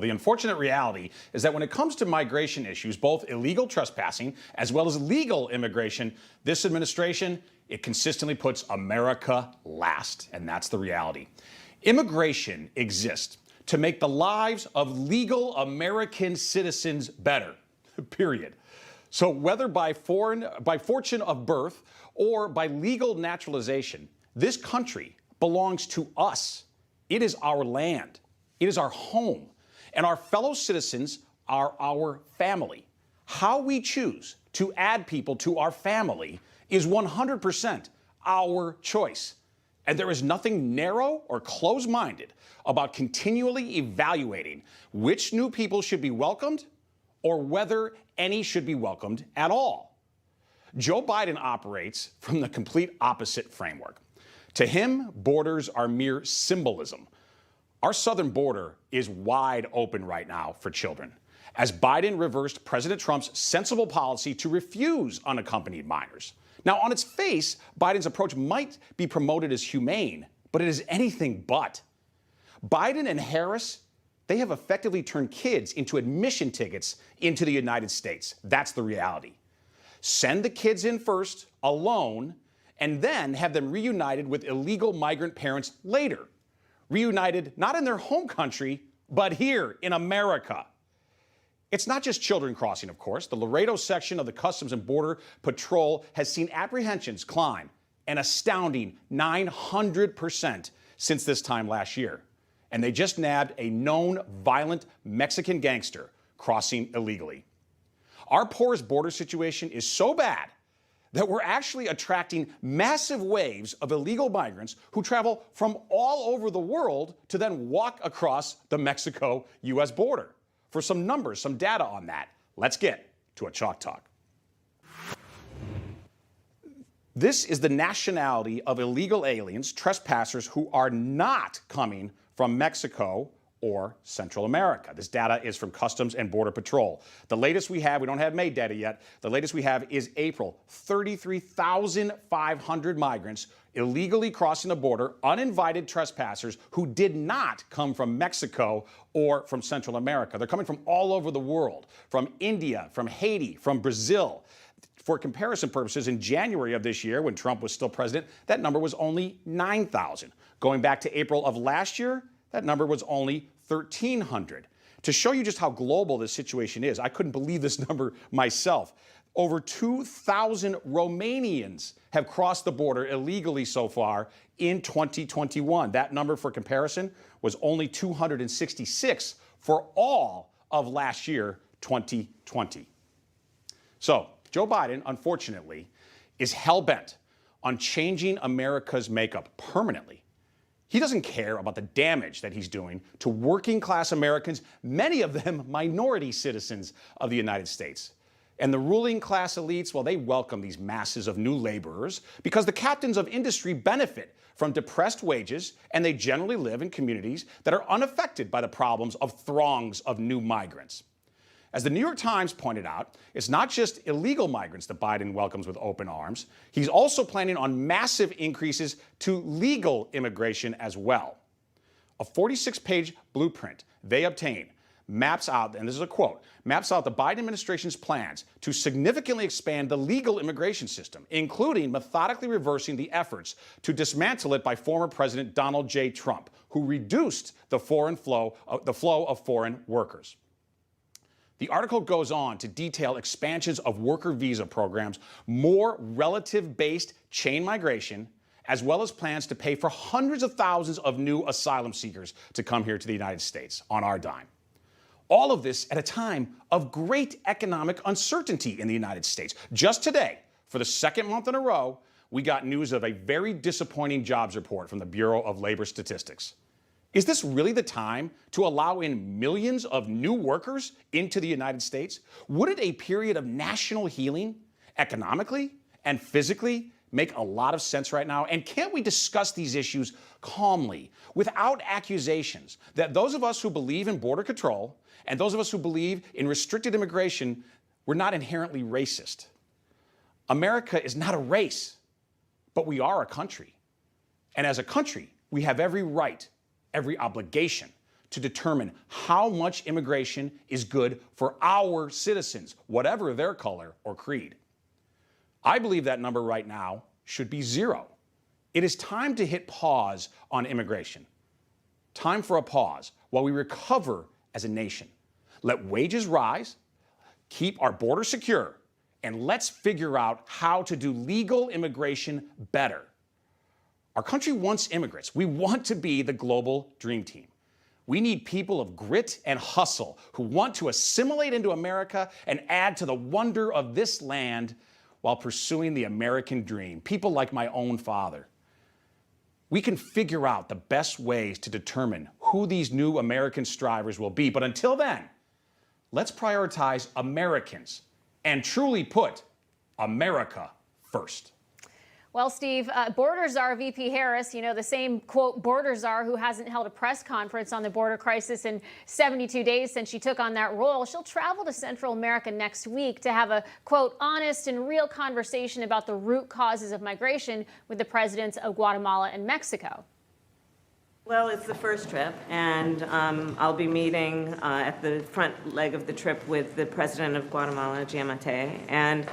The unfortunate reality is that when it comes to migration issues, both illegal trespassing as well as legal immigration, this administration, it consistently puts America last, and that's the reality. Immigration exists to make the lives of legal American citizens better, period. So whether by fortune of birth or by legal naturalization, this country belongs to us. It is our land. It is our home. And our fellow citizens are our family. How we choose to add people to our family is 100% our choice. And there is nothing narrow or close-minded about continually evaluating which new people should be welcomed or whether any should be welcomed at all. Joe Biden operates from the complete opposite framework. To him, borders are mere symbolism. Our southern border is wide open right now for children, as Biden reversed President Trump's sensible policy to refuse unaccompanied minors. Now, on its face, Biden's approach might be promoted as humane, but it is anything but. Biden and Harris, they have effectively turned kids into admission tickets into the United States. That's the reality. Send the kids in first, alone, and then have them reunited with illegal migrant parents later. Reunited not in their home country, but here in America. It's not just children crossing, of course. The Laredo section of the Customs and Border Patrol has seen apprehensions climb an astounding 900% since this time last year. And they just nabbed a known violent Mexican gangster crossing illegally. Our porous border situation is so bad that we're actually attracting massive waves of illegal migrants who travel from all over the world to then walk across the Mexico-U.S. border. For some numbers, some data on that, let's get to a Chalk Talk. This is the nationality of illegal aliens, trespassers who are not coming from Mexico or Central America. This data is from Customs and Border Patrol. The latest we have, we don't have May data yet, the latest we have is April. 33,500 migrants illegally crossing the border, uninvited trespassers who did not come from Mexico or from Central America. They're coming from all over the world, from India, from Haiti, from Brazil. For comparison purposes, in January of this year, when Trump was still president, that number was only 9,000. Going back to April of last year, that number was only 1,300. To show you just how global this situation is, I couldn't believe this number myself. Over 2,000 Romanians have crossed the border illegally so far in 2021. That number, for comparison, was only 266 for all of last year, 2020. So, Joe Biden, unfortunately, is hell-bent on changing America's makeup permanently. He doesn't care about the damage that he's doing to working-class Americans, many of them minority citizens of the United States. And the ruling class elites, well, they welcome these masses of new laborers because the captains of industry benefit from depressed wages, and they generally live in communities that are unaffected by the problems of throngs of new migrants. As the New York Times pointed out, it's not just illegal migrants that Biden welcomes with open arms. He's also planning on massive increases to legal immigration as well. A 46-page blueprint they obtained maps out, and this is a quote, maps out the Biden administration's plans to significantly expand the legal immigration system, including methodically reversing the efforts to dismantle it by former President Donald J. Trump, who reduced the flow of foreign workers. The article goes on to detail expansions of worker visa programs, more relative-based chain migration, as well as plans to pay for hundreds of thousands of new asylum seekers to come here to the United States on our dime. All of this at a time of great economic uncertainty in the United States. Just today, for the second month in a row, we got news of a very disappointing jobs report from the Bureau of Labor Statistics. Is this really the time to allow in millions of new workers into the United States? Wouldn't a period of national healing, economically and physically, make a lot of sense right now? And can't we discuss these issues calmly, without accusations that those of us who believe in border control and those of us who believe in restricted immigration, we're not inherently racist? America is not a race, but we are a country. And as a country, we have every right, every obligation to determine how much immigration is good for our citizens, whatever their color or creed. I believe that number right now should be 0. It is time to hit pause on immigration. Time for a pause while we recover as a nation. Let wages rise, keep our border secure, and let's figure out how to do legal immigration better. Our country wants immigrants. We want to be the global dream team. We need people of grit and hustle who want to assimilate into America and add to the wonder of this land while pursuing the American dream. People like my own father. We can figure out the best ways to determine who these new American strivers will be. But until then, let's prioritize Americans and truly put America first. Well, Steve, border czar VP Harris, the same, quote, border czar who hasn't held a press conference on the border crisis in 72 days since she took on that role. She'll travel to Central America next week to have a, quote, honest and real conversation about the root causes of migration with the presidents of Guatemala and Mexico. Well, it's the first trip, and I'll be meeting at the front leg of the trip with the president of Guatemala, Giammattei, and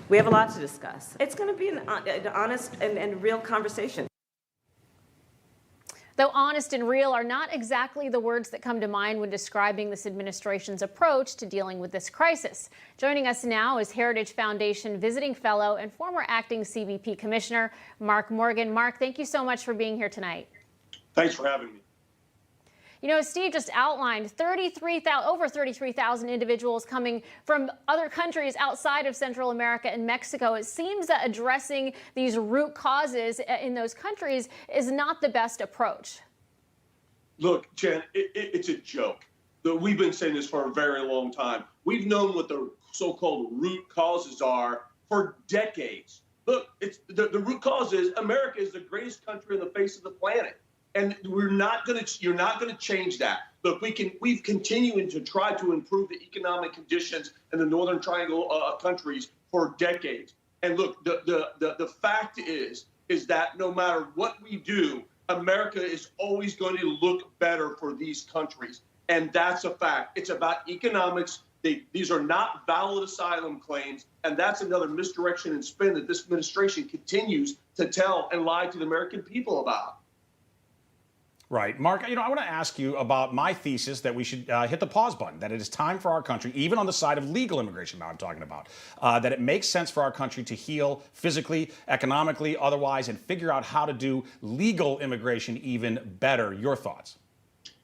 we have a lot to discuss. It's going to be an honest and real conversation. Though honest and real are not exactly the words that come to mind when describing this administration's approach to dealing with this crisis. Joining us now is Heritage Foundation visiting fellow and former acting CBP commissioner, Mark Morgan. Mark, thank you so much for being here tonight. Thanks for having me. As Steve just outlined, over 33,000 individuals coming from other countries outside of Central America and Mexico. It seems that addressing these root causes in those countries is not the best approach. Look, Jen, it's a joke. We've been saying this for a very long time. We've known what the so-called root causes are for decades. Look, the root cause is America is the greatest country on the face of the planet. And you're not going to change that. Look, we've continued to try to improve the economic conditions in the Northern Triangle countries for decades. And look, the fact is that no matter what we do, America is always going to look better for these countries. And that's a fact. It's about economics. These are not valid asylum claims. And that's another misdirection and spin that this administration continues to tell and lie to the American people about. Right. Mark, I want to ask you about my thesis that we should hit the pause button, that it is time for our country, even on the side of legal immigration now I'm talking about, that it makes sense for our country to heal physically, economically, otherwise, and figure out how to do legal immigration even better. Your thoughts?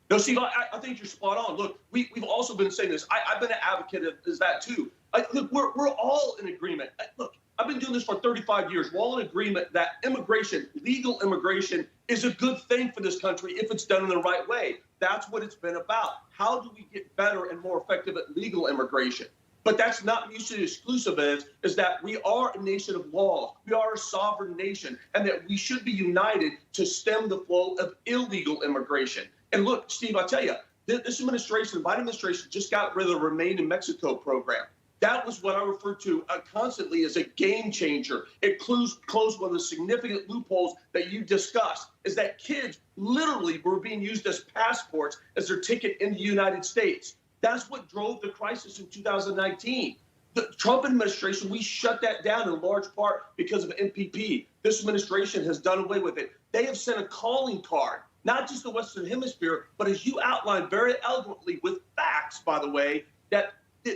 No, Steve, I think you're spot on. Look, we've also been saying this. I've been an advocate of that, too. Look, we're all in agreement. Look, I've been doing this for 35 years. We're all in agreement that immigration, legal immigration, is a good thing for this country if it's done in the right way. That's what it's been about. How do we get better and more effective at legal immigration? But that's not mutually exclusive, is that we are a nation of law. We are a sovereign nation, and that we should be united to stem the flow of illegal immigration. And look, Steve, I tell you, this administration, the Biden administration, just got rid of the Remain in Mexico program. That was what I refer to constantly as a game changer. It closed one of the significant loopholes that you discussed, is that kids literally were being used as passports as their ticket in the United States. That's what drove the crisis in 2019. The Trump administration, we shut that down in large part because of MPP. This administration has done away with it. They have sent a calling card, not just the Western Hemisphere, but as you outlined very eloquently with facts, by the way, that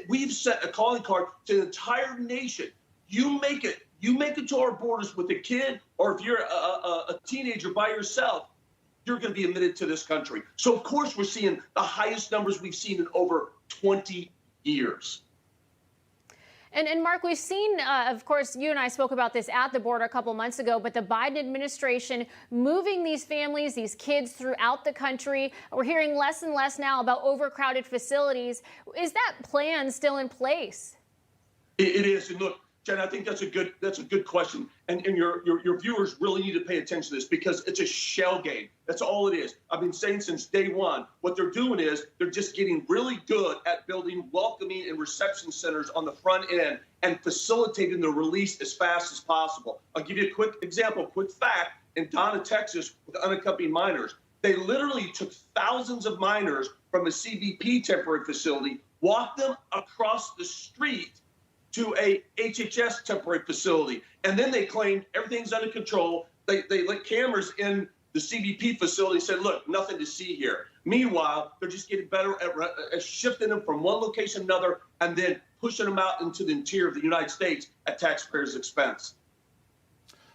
we've sent a calling card to the entire nation. You make it to our borders with a kid, or if you're a teenager by yourself, you're going to be admitted to this country. So, of course, we're seeing the highest numbers we've seen in over 20 years. And Mark, we've seen, of course, you and I spoke about this at the border a couple months ago, but the Biden administration moving these families, these kids throughout the country. We're hearing less and less now about overcrowded facilities. Is that plan still in place? It is. And look, Jen, I think that's a good question. And your viewers really need to pay attention to this, because it's a shell game. That's all it is. I've been saying since day one, what they're doing is they're just getting really good at building welcoming and reception centers on the front end and facilitating the release as fast as possible. I'll give you a quick example, quick fact. In Donna, Texas, with unaccompanied minors, They literally took thousands of minors from a CBP temporary facility, walked them across the street to a HHS temporary facility. And then they claimed everything's under control. They lit cameras in the CBP facility and said, look, nothing to see here. Meanwhile, they're just getting better at shifting them from one location to another and then pushing them out into the interior of the United States at taxpayers' expense.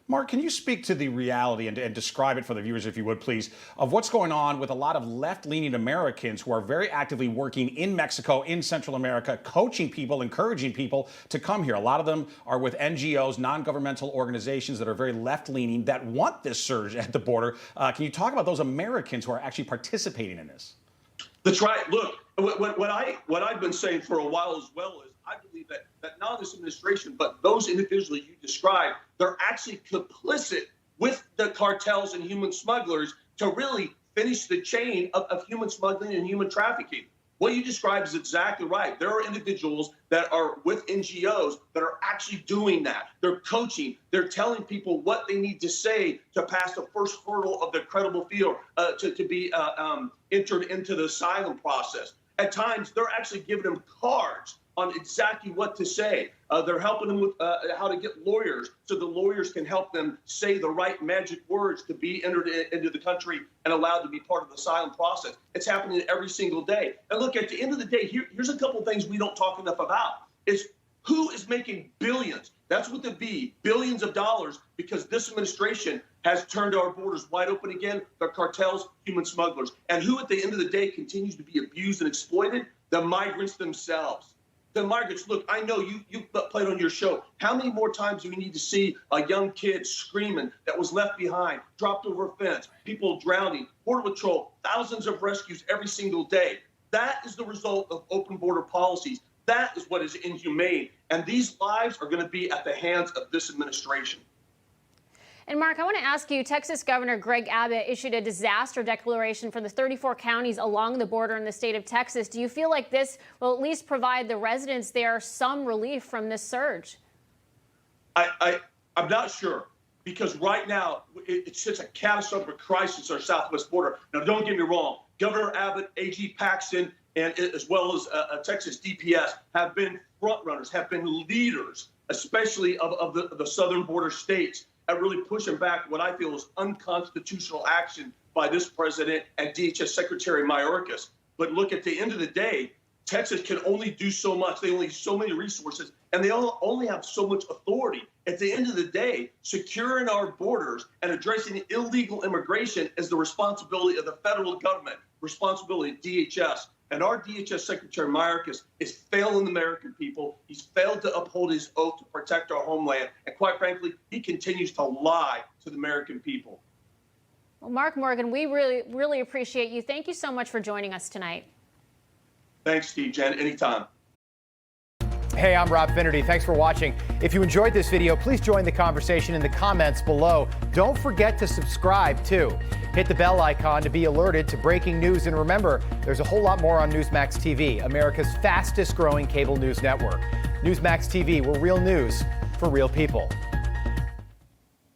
Mark, can you speak to the reality and describe it for the viewers, if you would, please, of what's going on with a lot of left-leaning Americans who are very actively working in Mexico, in Central America, coaching people, encouraging people to come here? A lot of them are with NGOs, non-governmental organizations that are very left-leaning that want this surge at the border. Can you talk about those Americans who are actually participating in this? That's right. Look, what I've been saying for a while as well is I believe that not this administration, but those individuals you described, they're actually complicit with the cartels and human smugglers to really finish the chain of human smuggling and human trafficking. What you described is exactly right. There are individuals that are with NGOs that are actually doing that. They're coaching. They're telling people what they need to say to pass the first hurdle of the credible field to be entered into the asylum process. At times, they're actually giving them cards on exactly what to say. They're helping them with how to get lawyers so the lawyers can help them say the right magic words to be entered into the country and allowed to be part of the asylum process. It's happening every single day. And look, at the end of the day, here's a couple of things we don't talk enough about. Is who is making billions? That's what the B, billions of dollars, because this administration has turned our borders wide open again. The cartels, human smugglers. And who at the end of the day continues to be abused and exploited? The migrants themselves. The migrants, look, I know you played on your show. How many more times do we need to see a young kid screaming that was left behind, dropped over a fence, people drowning, Border Patrol, thousands of rescues every single day? That is the result of open border policies. That is what is inhumane. And these lives are going to be at the hands of this administration. And Mark, I want to ask you, Texas Governor Greg Abbott issued a disaster declaration for the 34 counties along the border in the state of Texas. Do you feel like this will at least provide the residents there some relief from this surge? I'm not sure, because right now it's just a catastrophic crisis on our southwest border. Now, don't get me wrong. Governor Abbott, AG Paxton, and as well as Texas DPS have been front runners, have been leaders, especially of the southern border states, at really pushing back what I feel is unconstitutional action by this president and DHS Secretary Mayorkas. But look, at the end of the day, Texas can only do so much. They only have so many resources, and they only have so much authority. At the end of the day, securing our borders and addressing illegal immigration is the responsibility of the federal government, responsibility of DHS. And our DHS Secretary Mayorkas is failing the American people. He's failed to uphold his oath to protect our homeland. And quite frankly, he continues to lie to the American people. Well, Mark Morgan, we really appreciate you. Thank you so much for joining us tonight. Thanks, Steve. Jen, anytime. Hey, I'm Rob Finnerty. Thanks for watching. If you enjoyed this video, please join the conversation in the comments below. Don't forget to subscribe, too. Hit the bell icon to be alerted to breaking news. And remember, there's a whole lot more on Newsmax TV, America's fastest growing cable news network. Newsmax TV, we're real news for real people.